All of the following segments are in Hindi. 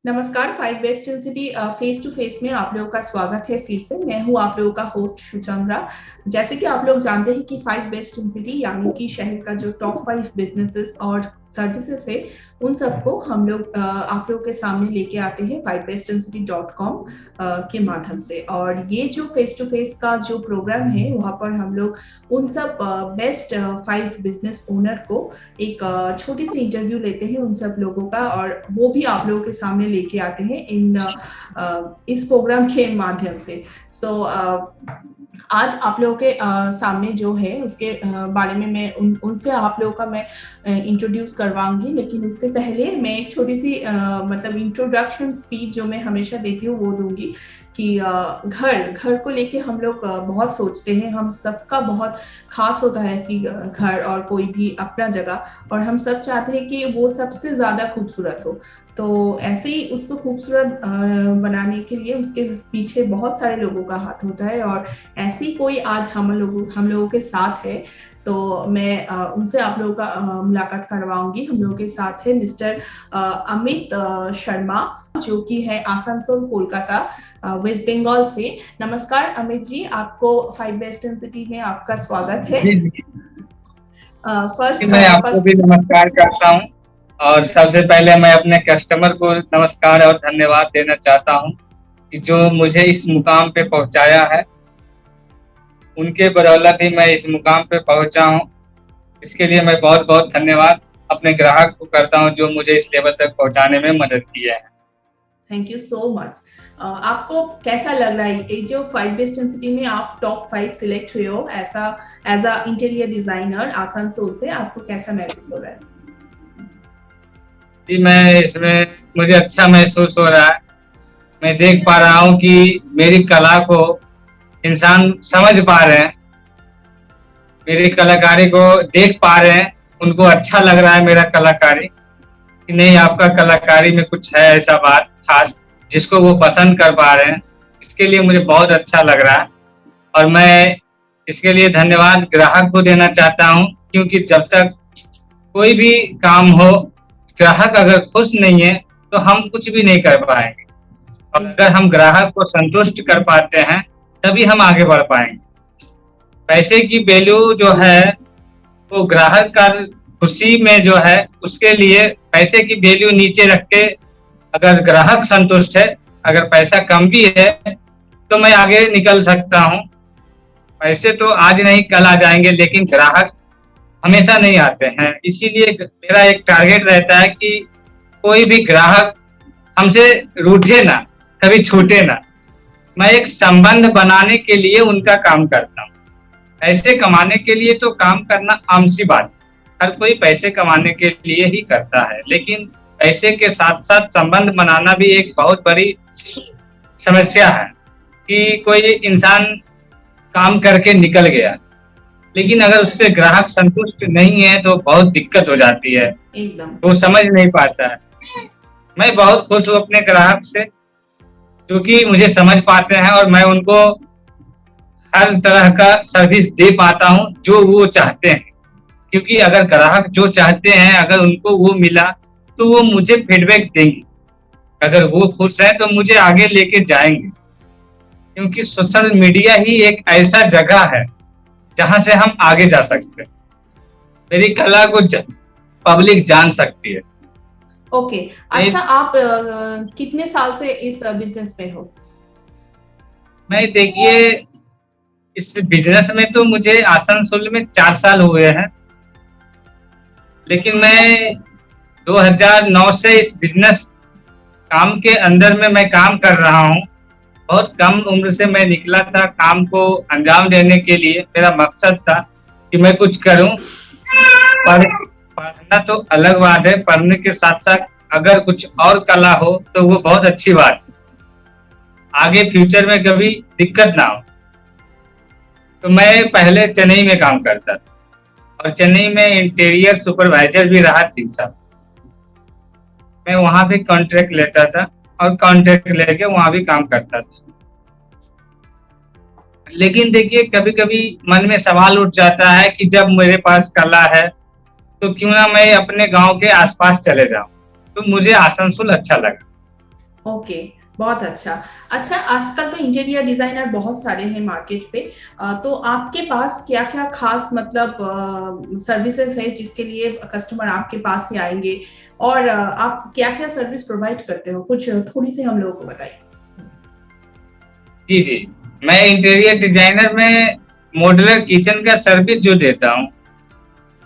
नमस्कार। Five best in city face to face में आप लोगों का स्वागत है। फिर से मैं हूं आप लोगों का होस्ट सुचंद्रा। जैसे कि आप लोग जानते हैं कि फाइव बेस्ट इन सिटी यानी कि शहर का जो टॉप 5 बिजनेसेस और सर्विसेज है उन सबको हम लोग आप लोगों के सामने लेके आते हैं fivebestanCity.com के माध्यम से। और ये जो फेस टू फेस का जो प्रोग्राम है वहाँ पर हम लोग उन सब बेस्ट 5 बिजनेस ओनर को एक छोटी सी इंटरव्यू लेते हैं उन सब लोगों का, और वो भी आप लोगों के सामने लेके आते हैं इस प्रोग्राम के माध्यम से। सो आज आप लोगों के सामने जो है उसके बारे में मैं उनसे आप लोगों का मैं इंट्रोड्यूस करवाऊंगी, लेकिन उससे पहले मैं एक छोटी सी मतलब इंट्रोडक्शन स्पीच जो मैं हमेशा देती हूँ वो दूंगी कि घर को लेके हम लोग बहुत सोचते हैं। हम सबका बहुत खास होता है कि घर और कोई भी अपना जगह, और हम सब चाहते हैं कि वो सबसे ज्यादा खूबसूरत हो। तो ऐसे ही उसको खूबसूरत बनाने के लिए उसके पीछे बहुत सारे लोगों का हाथ होता है, और ऐसे ही कोई आज हम लोगों के साथ है। तो मैं उनसे आप लोगों का मुलाकात करवाऊंगी। हम लोगों के साथ है मिस्टर अमित शर्मा, जो कि है आसनसोल कोलकाता वेस्ट बंगाल से। नमस्कार अमित जी, आपको फाइव बेस्ट इन सिटी में आपका स्वागत है। मैं आपको भी नमस्कार करता हूं, और सबसे पहले मैं अपने कस्टमर को नमस्कार और धन्यवाद देना चाहता हूं कि जो मुझे इस मुकाम पे पहुंचाया है, उनके बदौलत ही मैं इस मुकाम पे पहुंचा हूं। इसके लिए मैं बहुत बहुत धन्यवाद अपने ग्राहक को करता हूं जो मुझे इस लेवल तक पहुंचाने में मदद किया है। Thank you so much. आपको कैसा लग रहा है ये जो फाइव बेस्ट इन सिटी में आप टॉप 5 सिलेक्ट हुए हो ऐसा as a interior designer Asansol से, आपको कैसा महसूस हो रहा है? जी, मैं इसमें मुझे अच्छा महसूस हो रहा है। मैं देख पा रहा हूं कि मेरी कला को इंसान समझ पा रहे हैं, मेरी कलाकारी को देख पा रहे हैं, उनको अच्छा लग रहा है मेरा कलाकारी कि नहीं, आपका कलाकारी में कुछ है ऐसा बात खास जिसको वो पसंद कर पा रहे हैं। इसके लिए मुझे बहुत अच्छा लग रहा है, और मैं इसके लिए धन्यवाद ग्राहक को देना चाहता हूं, क्योंकि जब तक कोई भी काम हो, ग्राहक अगर खुश नहीं है तो हम कुछ भी नहीं कर पाएंगे, और अगर हम ग्राहक को संतुष्ट कर पाते हैं तभी हम आगे बढ़ पाएंगे। पैसे की वैल्यू जो है वो ग्राहक का खुशी में जो है, उसके लिए पैसे की वैल्यू नीचे रख के अगर ग्राहक संतुष्ट है, अगर पैसा कम भी है तो मैं आगे निकल सकता हूँ। पैसे तो आज नहीं कल आ जाएंगे, लेकिन ग्राहक हमेशा नहीं आते हैं। इसीलिए मेरा एक टारगेट रहता है कि कोई भी ग्राहक हमसे रूठे ना, कभी छूटे ना। मैं एक संबंध बनाने के लिए उनका काम करता हूँ। पैसे कमाने के लिए तो काम करना आम सी बात, हर कोई पैसे कमाने के लिए ही करता है, लेकिन पैसे के साथ साथ संबंध बनाना भी एक बहुत बड़ी समस्या है कि कोई इंसान काम करके निकल गया, लेकिन अगर उससे ग्राहक संतुष्ट नहीं है तो बहुत दिक्कत हो जाती है, वो समझ नहीं पाता है। मैं बहुत खुश हूँ अपने ग्राहक से, क्योंकि मुझे समझ पाते हैं और मैं उनको हर तरह का सर्विस दे पाता हूँ जो वो चाहते हैं। क्योंकि अगर ग्राहक जो चाहते हैं अगर उनको वो मिला तो वो मुझे फीडबैक देंगे, अगर वो खुश है तो मुझे आगे लेके जाएंगे। क्योंकि सोशल मीडिया ही एक ऐसा जगह है जहां से हम आगे जा सकते हैं, मेरी कला को पब्लिक जान सकती है। ओके, अच्छा, आप कितने साल से इस बिजनेस में हो? मैं देखिए, इस बिजनेस में तो मुझे आसनसोल में 4 साल हुए हैं, लेकिन मैं 2009 से इस बिजनेस काम के अंदर में मैं काम कर रहा हूँ। बहुत कम उम्र से मैं निकला था काम को अंजाम देने के लिए। मेरा मकसद था कि मैं कुछ करूं, पढ़ना तो अलग बात है, पढ़ने के साथ साथ अगर कुछ और कला हो तो वो बहुत अच्छी बात है, आगे फ्यूचर में कभी दिक्कत ना हो। तो मैं पहले चेन्नई में काम करता था, और चेन्नई में इंटीरियर सुपरवाइजर भी रहा 3 साल। मैं वहां भी कॉन्ट्रैक्ट लेता था और कॉन्ट्रैक्ट लेके वहां भी काम करता था। लेकिन देखिए, कभी कभी मन में सवाल उठ जाता है कि जब मेरे पास कला है तो क्यों ना मैं अपने गांव के आसपास चले जाऊं। तो मुझे आसनसोल अच्छा लगा। ओके, बहुत अच्छा। अच्छा, आजकल तो इंटीरियर डिजाइनर बहुत सारे हैं मार्केट पे। तो आपके पास क्या क्या खास मतलब सर्विसेज है जिसके लिए कस्टमर आपके पास ही आएंगे, और आप क्या क्या सर्विस प्रोवाइड करते हो, कुछ थोड़ी सी हम लोगों को बताइए। जी जी, मैं इंटीरियर डिजाइनर में मॉड्यूलर किचन का सर्विस जो देता हूँ,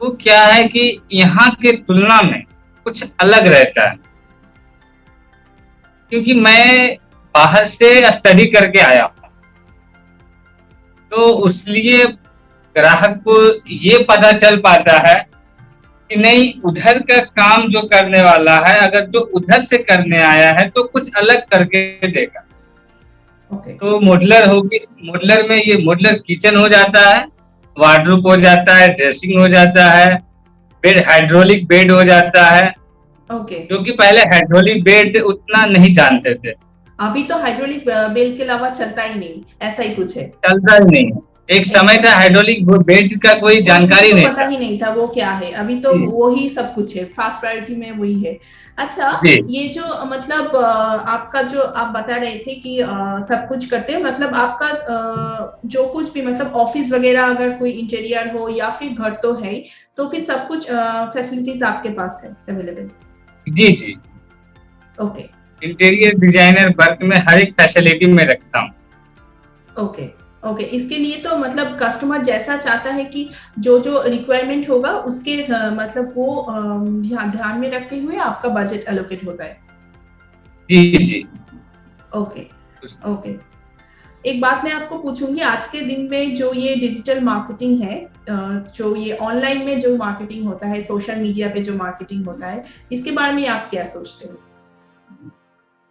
वो क्या है कि यहाँ के तुलना में कुछ अलग रहता है, क्योंकि मैं बाहर से स्टडी करके आया हूँ। तो उसलिए ग्राहक को ये पता चल पाता है कि नहीं, उधर का काम जो करने वाला है, अगर जो उधर से करने आया है तो कुछ अलग करके देगा। ओके। तो मॉडलर में ये मॉडलर किचन हो जाता है, वार्डरोब हो जाता है, ड्रेसिंग हो जाता है, बेड हाइड्रोलिक बेड हो जाता है, ओके। जो कि पहले हाइड्रोलिक बेड उतना नहीं जानते थे, अभी तो हाइड्रोलिक बेल के अलावा चलता ही नहीं, ऐसा ही कुछ है। चलता ही नहीं है। एक समय एकदम। था हाइड्रोलिक बेड का कोई कोई किसी जानकारी को नहीं पता था। ही नहीं था वो क्या है, अभी तो जी वो ही सब कुछ है, फास्ट प्रायोरिटी में वही है। अच्छा, जी ये जो मतलब आपका जो आप बता रहे थे कि सब कुछ करते हैं, मतलब आपका जो कुछ भी मतलब ऑफिस वगैरह अगर कोई इंटीरियर हो या फिर घर तो है ही, तो फिर सब कुछ फैसिलिटीज आपके पास है अवेलेबल। जी जी, ओके। इंटीरियर डिजाइनर वर्क में हर एक फैसिलिटी में रखता हूँ। ओके। ओके, इसके लिए तो मतलब कस्टमर जैसा चाहता है कि जो जो रिक्वायरमेंट होगा उसके मतलब वो ध्यान में रखते हुए आपका बजट एलोकेट होता है। जी जी। ओके। ओके। एक बात मैं आपको पूछूंगी, आज के दिन में जो ये डिजिटल मार्केटिंग है, जो ये ऑनलाइन में जो मार्केटिंग होता है, सोशल मीडिया पे जो मार्केटिंग होता है, इसके बारे में आप क्या सोचते हो?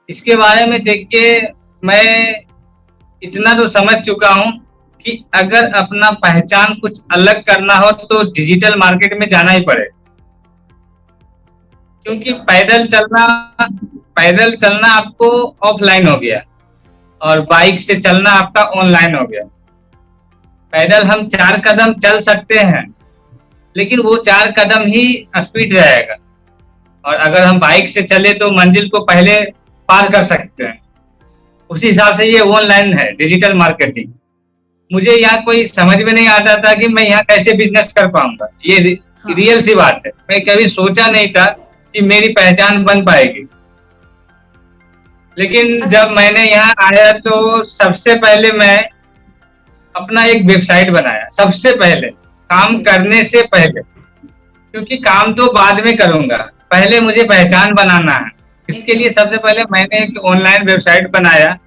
इसके बारे में देख के मैं इतना तो समझ चुका हूँ कि अगर अपना पहचान कुछ अलग करना हो तो डिजिटल मार्केट में जाना ही पड़ेगा, क्योंकि एकदम। पैदल चलना आपको ऑफलाइन हो गया और बाइक से चलना आपका ऑनलाइन हो गया। पैदल हम 4 कदम चल सकते हैं, लेकिन वो 4 कदम ही स्पीड रहेगा, और अगर हम बाइक से चले तो मंजिल को पहले पार कर सकते हैं। उसी हिसाब से ये ऑनलाइन है डिजिटल मार्केटिंग। मुझे यहाँ कोई समझ में नहीं आता था कि मैं यहाँ कैसे बिजनेस कर पाऊंगा। ये हाँ। रियल सी बात है, मैं कभी सोचा नहीं था कि मेरी पहचान बन पाएगी। लेकिन अच्छा। जब मैंने यहाँ आया तो सबसे पहले मैं अपना एक वेबसाइट बनाया, सबसे पहले काम ओके। करने से पहले, क्योंकि काम तो बाद में करूंगा, पहले मुझे पहचान बनाना है। इसके लिए एकदम। सबसे पहले मैंने एक ऑनलाइन वेबसाइट बनाया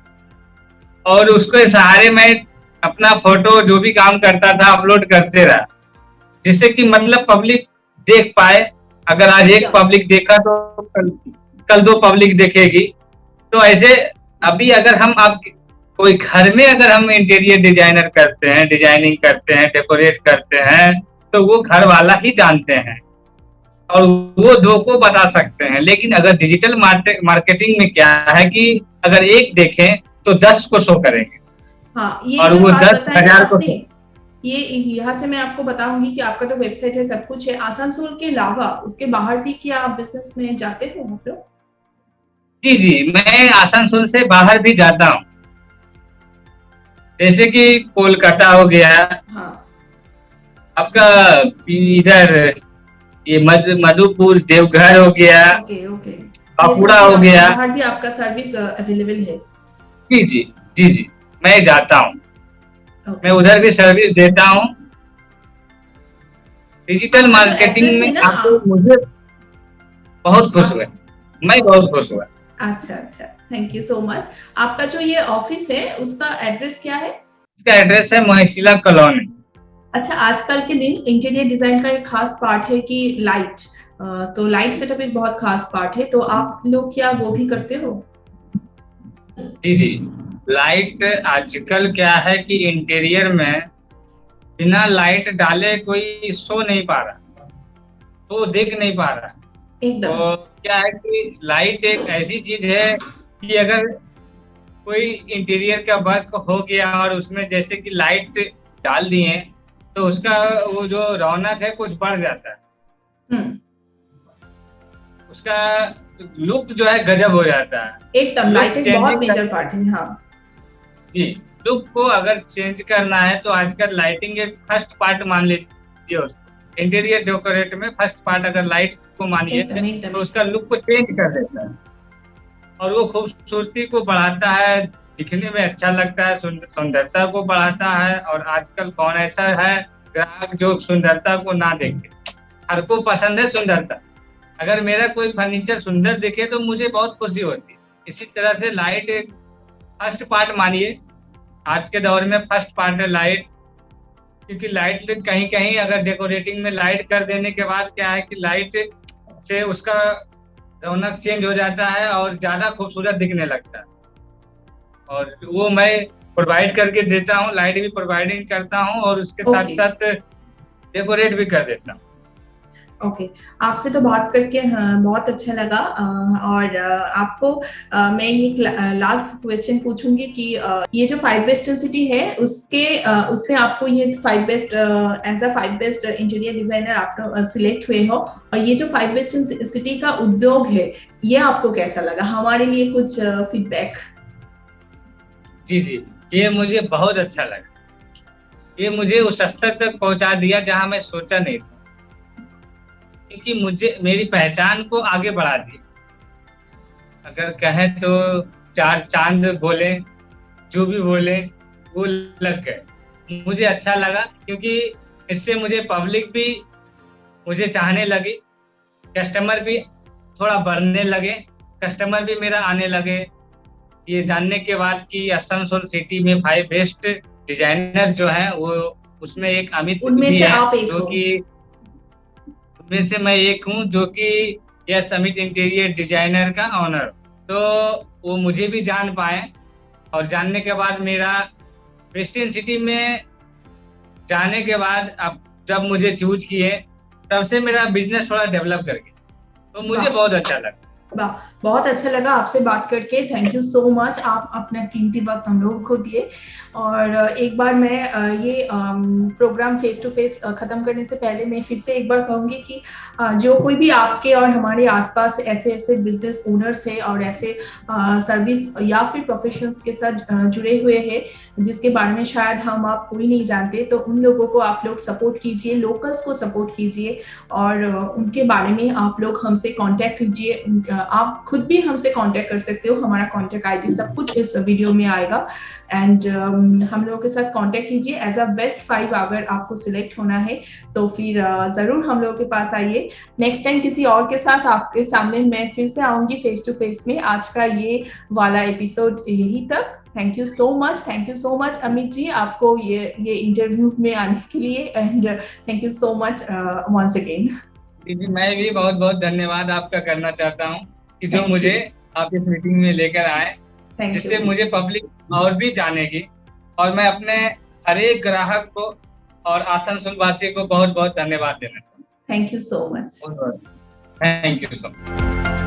और उसके सहारे मैं अपना फोटो जो भी काम करता था अपलोड करते रहा, जिससे कि मतलब पब्लिक देख पाए। अगर आज एक एकदम। पब्लिक देखा तो कल दो पब्लिक देखेगी। तो ऐसे अभी अगर हम आप कोई घर में अगर हम इंटीरियर डिजाइनर करते हैं, डिजाइनिंग करते हैं, डेकोरेट करते हैं, तो वो घर वाला ही जानते हैं और वो दो को बता सकते हैं। लेकिन अगर डिजिटल मार्केटिंग में क्या है कि अगर एक देखें तो 10 को शो करेंगे हाँ, ये और जो वो बात दस बताई ना हजार को आपने, शो। ये यहाँ से मैं आपको बताऊंगी कि आपका तो वेबसाइट है, सब कुछ है, आसनसोल के अलावा उसके बाहर भी क्या आप बिजनेस में जाते हो आप लोग? जी जी, मैं आसनसोल से बाहर भी जाता हूँ, जैसे कि कोलकाता हो गया हाँ। आपका, इधर ये मधुपुर देवघर हो गया, ओके। ओके। ये सब बांकुड़ा भी हो आप गया। बाहर भी आपका सर्विस अवेलेबल है? जी जी जी जी, मैं जाता हूँ, मैं ओके। उधर भी सर्विस देता हूँ। डिजिटल आपका जो मार्केटिंग एड्रेस में है ना आपको मुझे बहुत खुश हुए, आप मैं बहुत खुश हुआ। अच्छा अच्छा, थैंक यू सो मच। आपका जो ये ऑफिस है उसका एड्रेस क्या है? इसका एड्रेस है महिशिला कॉलोनी। अच्छा, आजकल के दिन इंटीरियर डिजाइन का एक खास पार्ट है कि लाइट, तो लाइट सेटअप एक बहुत खास पार्ट है, तो आप लोग क्या वो भी करते हो? जी जी, लाइट आजकल क्या है कि इंटीरियर में बिना लाइट डाले कोई सो नहीं पा रहा, तो देख नहीं पा रहा। एकदम। तो क्या है कि लाइट एक ऐसी चीज है कि अगर कोई इंटीरियर का वर्क हो गया और उसमें जैसे कि लाइट डाल दिए तो उसका वो जो रौनक है कुछ बढ़ जाता है। हम्म। उसका लुक जो है गजब हो जाता है। एकदम लुक लाइटिंग बहुत चेंजिंग मेजर पार्ट है। हाँ जी, लुक को अगर चेंज करना है तो आजकल लाइटिंग एक फर्स्ट पार्ट मान लीजिए उसको। इंटीरियर डेकोरेट में फर्स्ट पार्ट अगर लाइट को मानिए एकदम एकदम तो उसका लुक को चेंज कर देता है और वो खूबसूरती को बढ़ाता है, दिखने में अच्छा लगता है, सुंदरता को बढ़ाता है। और आजकल कौन ऐसा है ग्राहक जो सुंदरता को ना देखे, हर को पसंद है सुंदरता। अगर मेरा कोई फर्नीचर सुंदर दिखे तो मुझे बहुत खुशी होती है। इसी तरह से लाइट एक फर्स्ट पार्ट मानिए, आज के दौर में फर्स्ट पार्ट है लाइट। क्योंकि लाइट कहीं कहीं अगर डेकोरेटिंग में लाइट कर देने के बाद क्या है कि लाइट से उसका रौनक चेंज हो जाता है और ज्यादा खूबसूरत दिखने लगता है। और वो मैं प्रोवाइड करके देता हूँ, लाइट भी प्रोवाइडिंग करता हूँ और उसके साथ ओके साथ डेकोरेट भी कर देता हूँ। ओके आपसे तो बात करके बहुत अच्छा लगा। और आपको मैं ये लास्ट क्वेश्चन पूछूंगी कि ये जो 5 बेस्ट सिटी है उसके उसमें आपको ये 5 best as a 5 best interior designer आप सिलेक्ट हुए हो, और ये जो 5 बेस्ट सिटी का उद्योग है ये आपको कैसा लगा? हमारे लिए कुछ फीडबैक। जी जी, ये मुझे बहुत अच्छा लगा। ये मुझे उस स्तर तक पहुंचा दिया जहां मैं सोचा नहीं था, क्योंकि मुझे मेरी पहचान को आगे बढ़ा दिया। अगर कहें तो 4 चांद बोले, जो भी बोले वो लग गए। मुझे अच्छा लगा क्योंकि इससे मुझे पब्लिक भी मुझे चाहने लगी, कस्टमर भी थोड़ा बढ़ने लगे, कस्टमर भी मेरा आने लगे। ये जानने के बाद कि आसनसोल सिटी में 5 बेस्ट डिजाइनर जो हैं वो उसमें एक अमित उनमें भी से है, आप एक जो हो। कि उनमें से मैं एक हूँ, जो कि यस अमित इंटीरियर डिजाइनर का ऑनर। तो वो मुझे भी जान पाए और जानने के बाद मेरा वेस्टर्न सिटी में जाने के बाद अब जब मुझे चूज किए तब से मेरा बिजनेस थोड़ा डेवलप कर गया, तो मुझे वाह बहुत अच्छा लगा। वाह, बहुत अच्छा लगा आपसे बात करके। थैंक यू सो मच, आप अपना कीमती वक्त हम लोगों को दिए। और एक बार मैं ये प्रोग्राम फेस टू फेस खत्म करने से पहले मैं फिर से एक बार कहूंगी कि जो कोई भी आपके और हमारे आसपास ऐसे ऐसे बिजनेस ओनर्स है और ऐसे सर्विस या फिर प्रोफेशंस के साथ जुड़े हुए हैं जिसके बारे में शायद हम आप कोई नहीं जानते, तो उन लोगों को आप लोग सपोर्ट कीजिए, लोकल्स को सपोर्ट कीजिए और उनके बारे में आप लोग हमसे कांटेक्ट कीजिए। आप खुद भी हमसे कांटेक्ट कर सकते हो, हमारा कांटेक्ट आईडी सब कुछ इस वीडियो में आएगा। एंड हम लोगों के साथ कांटेक्ट कीजिए। एज अ बेस्ट 5 अगर आपको सिलेक्ट होना है तो फिर जरूर हम लोगों के पास आइए। नेक्स्ट टाइम किसी और के साथ आपके सामने मैं फिर से आऊंगी फेस टू फेस में। आज का ये वाला एपिसोड यही तक। Thank you so much Amit ji, आपको ये इंटरव्यू में आने के लिए। And thank you so much once again. जी, मैं भी बहुत बहुत धन्यवाद आपका करना चाहता हूँ कि जो थैंक मुझे यू। आप इस मीटिंग में लेकर आए, थैंक जिससे यू। मुझे पब्लिक और भी जानेगी। और मैं अपने हर एक ग्राहक को और आसनसोल वासी को बहुत बहुत धन्यवाद देना चाहूँ। Thank you so much. Thank you so much.